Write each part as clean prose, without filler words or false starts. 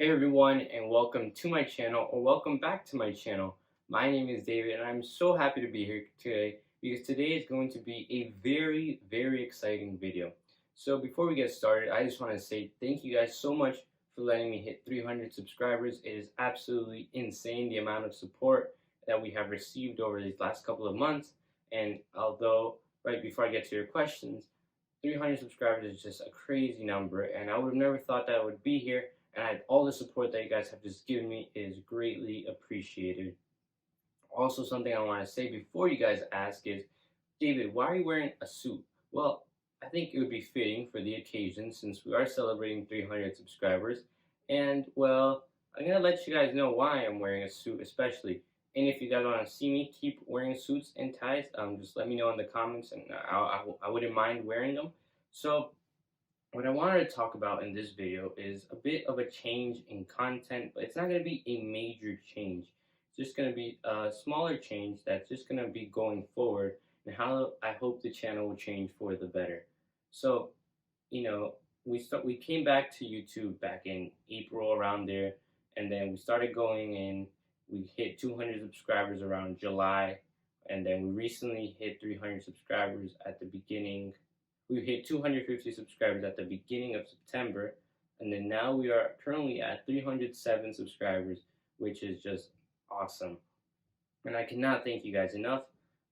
Hey everyone, and welcome to my channel, or welcome back to my channel. My name is David, and I'm so happy to be here today because today is going to be a very exciting video. So before we get started, I just want to say thank you guys so much for letting me hit 300 subscribers. It is absolutely insane the amount of support that we have received over these last couple of months. And although, right before I get to your questions, 300 subscribers is just a crazy number, and I would have never thought that I would be here. And all the support that you guys have just given me is greatly appreciated. Also, something I want to say before you guys ask is, David, why are you wearing a suit? Well, I think it would be fitting for the occasion since we are celebrating 300 subscribers. And, well, I'm going to let you guys know why I'm wearing a suit, especially. And if you guys want to see me keep wearing suits and ties, just let me know in the comments, and I wouldn't mind wearing them. So, what I wanted to talk about in this video is a bit of a change in content, but it's not going to be a major change. It's just going to be a smaller change that's just going to be going forward and how I hope the channel will change for the better. So, you know, we came back to YouTube back in April around there, and then we started going and we hit 200 subscribers around July, and then we recently hit 300 subscribers at the beginning. We hit 250 subscribers at the beginning of September, and then now we are currently at 307 subscribers, which is just awesome. And I cannot thank you guys enough.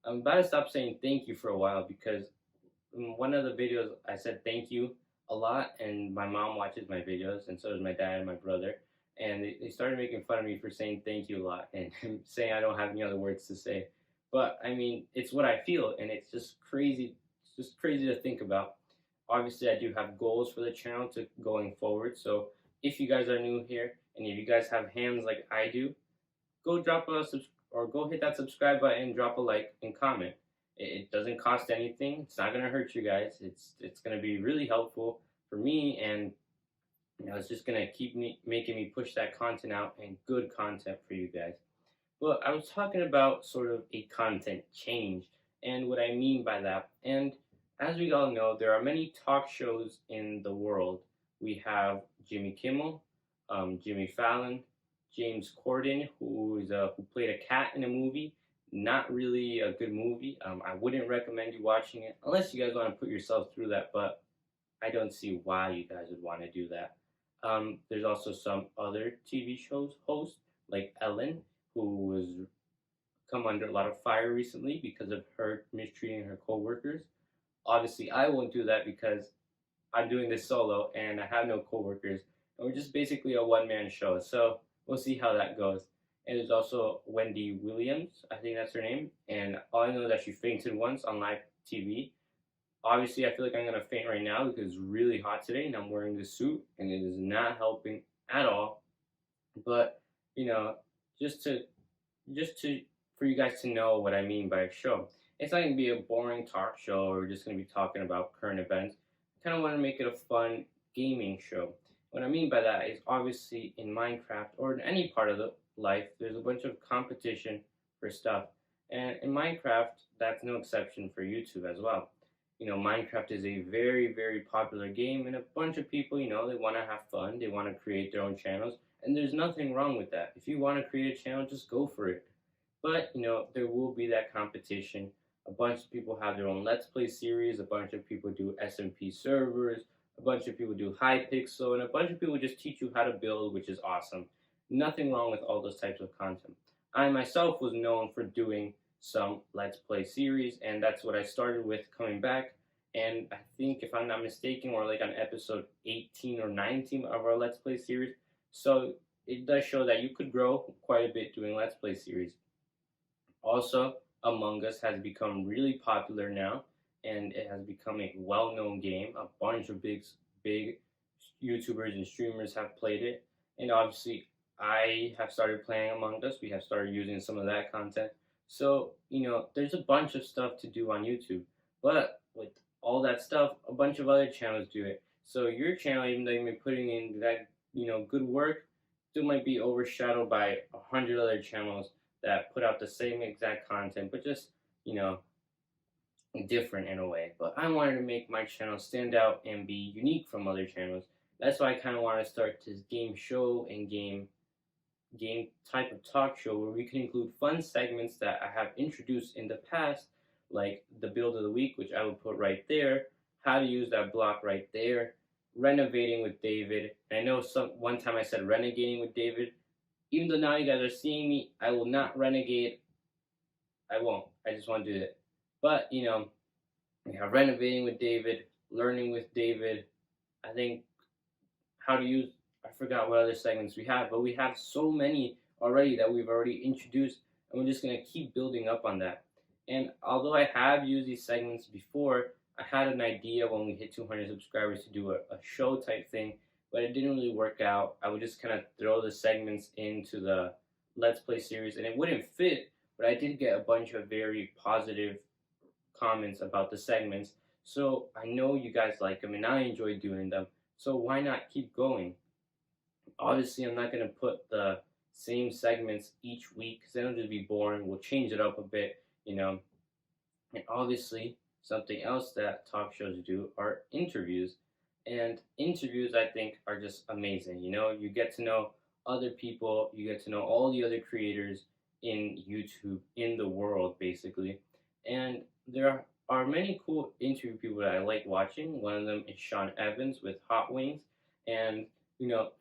I'm about to stop saying thank you for a while because in one of the videos I said thank you a lot, and my mom watches my videos, and so does my dad and my brother. And they started making fun of me for saying thank you a lot and saying I don't have any other words to say. But I mean, it's what I feel, and it's just crazy. It's just crazy to think about. Obviously, I do have goals for the channel to going forward. So if you guys are new here, and if you guys have hands like I do, go drop a or go hit that subscribe button, drop a like, and comment. It doesn't cost anything. It's not gonna hurt you guys. It's gonna be really helpful for me, and it's just gonna keep me making me push that content out and good content for you guys. But I was talking about sort of a content change and what I mean by that. And as we all know, there are many talk shows in the world. We have Jimmy Kimmel, Jimmy Fallon, James Corden, who played a cat in a movie. Not really a good movie. I wouldn't recommend you watching it unless you guys want to put yourself through that. But I don't see why you guys would want to do that. There's also some other TV shows hosts like Ellen, who was come under a lot of fire recently because of her mistreating her coworkers. Obviously, I won't do that because I'm doing this solo and I have no coworkers, and we're just basically a one-man show. So we'll see how that goes. And there's also Wendy Williams, I think that's her name, and all I know is that she fainted once on live TV. Obviously, I feel like I'm gonna faint right now because it's really hot today, and I'm wearing this suit, and it is not helping at all. But you know, just to just to for you guys to know what I mean by a show. It's not gonna be a boring talk show or just gonna be talking about current events. I kind of want to make it a fun gaming show. What I mean by that is obviously in Minecraft or in any part of the life, there's a bunch of competition for stuff, and in Minecraft, that's no exception for YouTube as well. Minecraft is a very popular game, and a bunch of people, they want to have fun, they want to create their own channels, and there's nothing wrong with that. If you want to create a channel, just go for it. But, there will be that competition. A bunch of people have their own Let's Play series, a bunch of people do SMP servers, a bunch of people do Hypixel, and a bunch of people just teach you how to build, which is awesome. Nothing wrong with all those types of content. I myself was known for doing some Let's Play series, and that's what I started with coming back. And I think, if I'm not mistaken, we're like on episode 18 or 19 of our Let's Play series. So it does show that you could grow quite a bit doing Let's Play series. Also, Among Us has become really popular now, and it has become a well-known game. A bunch of big YouTubers and streamers have played it, and obviously, I have started playing Among Us. We have started using some of that content. So, there's a bunch of stuff to do on YouTube. But with all that stuff, a bunch of other channels do it. So your channel, even though you've been putting in that, good work, still might be overshadowed by 100 other channels that put out the same exact content, but just, different in a way. But I wanted to make my channel stand out and be unique from other channels. That's why I kind of want to start this game show and game type of talk show where we can include fun segments that I have introduced in the past, like the build of the week, which I will put right there, how to use that block right there, renovating with David. And I know one time I said renegating with David. Even though now you guys are seeing me, I will not renegade. I won't. I just want to do it. But we have renovating with David, learning with David. I think how to use, I forgot what other segments we have, but we have so many already that we've already introduced, and we're just going to keep building up on that. And although I have used these segments before, I had an idea when we hit 200 subscribers to do a show type thing, but it didn't really work out. I would just kind of throw the segments into the Let's Play series, and it wouldn't fit, but I did get a bunch of very positive comments about the segments. So I know you guys like them, and I enjoy doing them. So why not keep going? Obviously, I'm not going to put the same segments each week because it'll just be boring. We'll change it up a bit. And obviously, something else that talk shows do are interviews. And interviews, I think, are just amazing. You get to know other people, you get to know all the other creators in YouTube, in the world, basically. And there are many cool interview people that I like watching. One of them is Sean Evans with Hot Wings. And,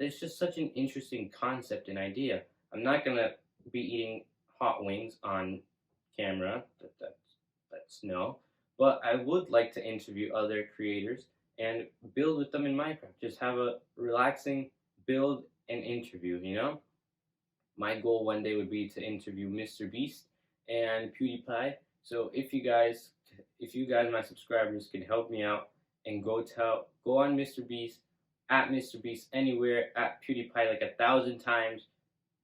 it's just such an interesting concept and idea. I'm not going to be eating hot wings on camera. That's no. But I would like to interview other creators and build with them in Minecraft. Just have a relaxing build and interview. My goal one day would be to interview Mr. Beast and PewDiePie. So if you guys, my subscribers, can help me out and go on Mr. Beast, at Mr. Beast anywhere, at PewDiePie like 1,000 times.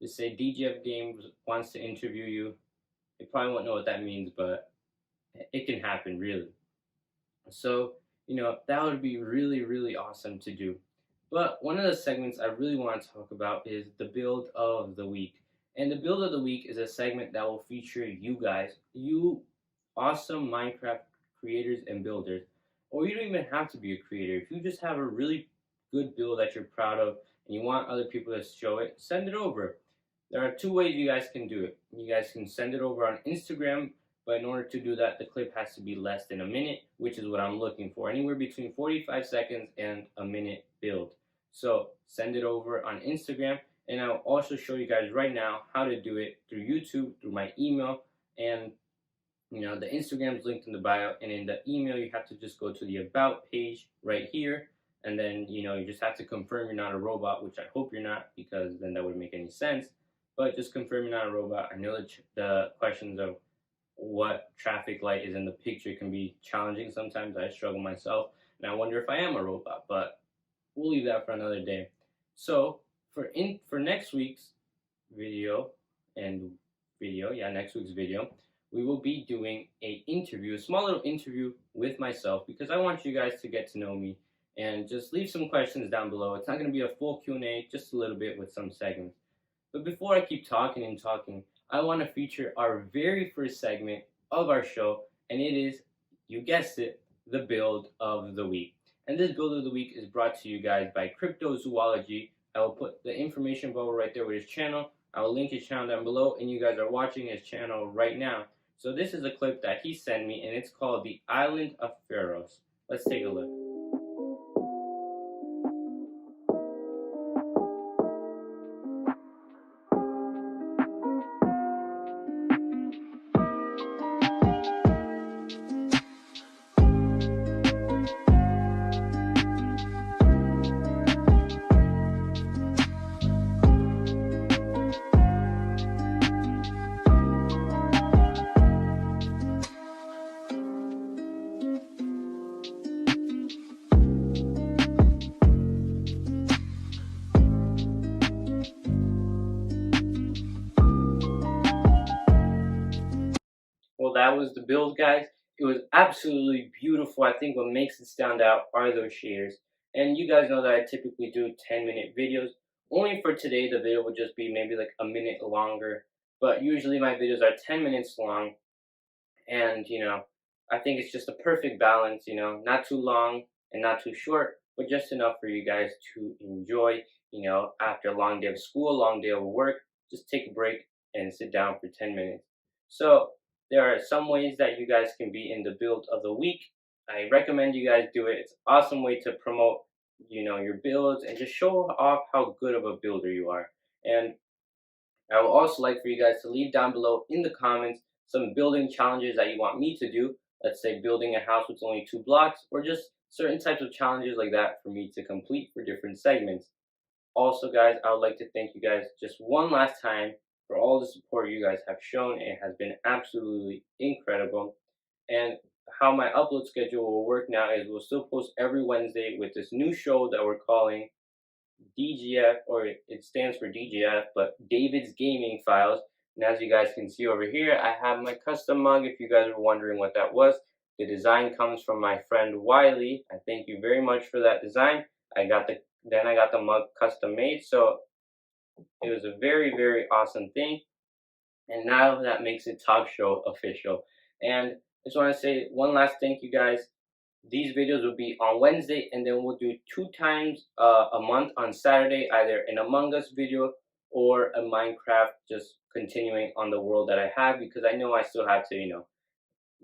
Just say DGF Games wants to interview you. They probably won't know what that means, but it can happen, really. So, that would be really, really awesome to do. But one of the segments I really want to talk about is the build of the week. And the build of the week is a segment that will feature you guys, you awesome Minecraft creators and builders. Or you don't even have to be a creator. If you just have a really good build that you're proud of and you want other people to show it, send it over. There are two ways you guys can do it. You guys can send it over on Instagram, but in order to do that, the clip has to be less than a minute, which is what I'm looking for. Anywhere between 45 seconds and a minute build. So send it over on Instagram, and I'll also show you guys right now how to do it through YouTube, through my email, and the Instagram is linked in the bio, and in the email you have to just go to the About page right here, and then you just have to confirm you're not a robot, which I hope you're not, because then that wouldn't make any sense. But just confirm you're not a robot. I know that the questions of what traffic light is in the picture can be challenging sometimes. I struggle myself, and I wonder if I am a robot, but we'll leave that for another day. So for next week's video next week's video, we will be doing a small little interview with myself, because I want you guys to get to know me, and just leave some questions down below. It's not going to be a full Q&A, just a little bit with some segments. But before I keep talking and talking, I want to feature our very first segment of our show, and it is, you guessed it, the build of the week. And this build of the week is brought to you guys by Cryptozoology. I will put the information bubble right there with his channel. I will link his channel down below, and you guys are watching his channel right now. So this is a clip that he sent me, and it's called The Island of Pharaohs. Let's take a look. Well, that was the build, guys. It was absolutely beautiful. I think what makes it stand out are those shaders. And you guys know that I typically do 10-minute videos. Only for today, the video will just be maybe like a minute longer. But usually my videos are 10 minutes long. And, I think it's just a perfect balance, not too long and not too short, but just enough for you guys to enjoy, after a long day of school, long day of work, just take a break and sit down for 10 minutes. So there are some ways that you guys can be in the build of the week. I recommend you guys do it. It's an awesome way to promote, your builds and just show off how good of a builder you are. And I would also like for you guys to leave down below in the comments some building challenges that you want me to do. Let's say building a house with only 2 blocks, or just certain types of challenges like that for me to complete for different segments. Also, guys, I would like to thank you guys just one last time for all the support you guys have shown. It has been absolutely incredible. And how my upload schedule will work now is we'll still post every Wednesday with this new show that we're calling DGF, or it stands for DGF, but David's Gaming Files. And as you guys can see over here, I have my custom mug. If you guys were wondering what that was, the design comes from my friend Wiley. I thank you very much for that design. I got the mug custom made, so it was a very, very awesome thing. And now that makes it Talk Show official. And I just want to say one last thank you guys. These videos will be on Wednesday, and then we'll do 2 times a month on Saturday, either an Among Us video or a Minecraft, just continuing on the world that I have, because I know I still have to,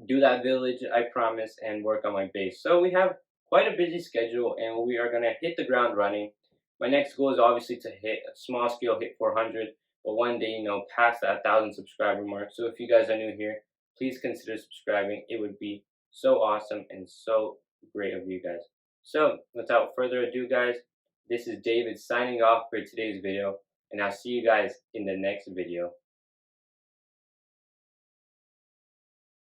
do that village, I promise, and work on my base. So we have quite a busy schedule, and we are going to hit the ground running. My next goal is obviously to hit a small scale, hit 400, but one day, past that 1,000 subscriber mark. So if you guys are new here, please consider subscribing. It would be so awesome and so great of you guys. So without further ado, guys, this is David signing off for today's video, and I'll see you guys in the next video.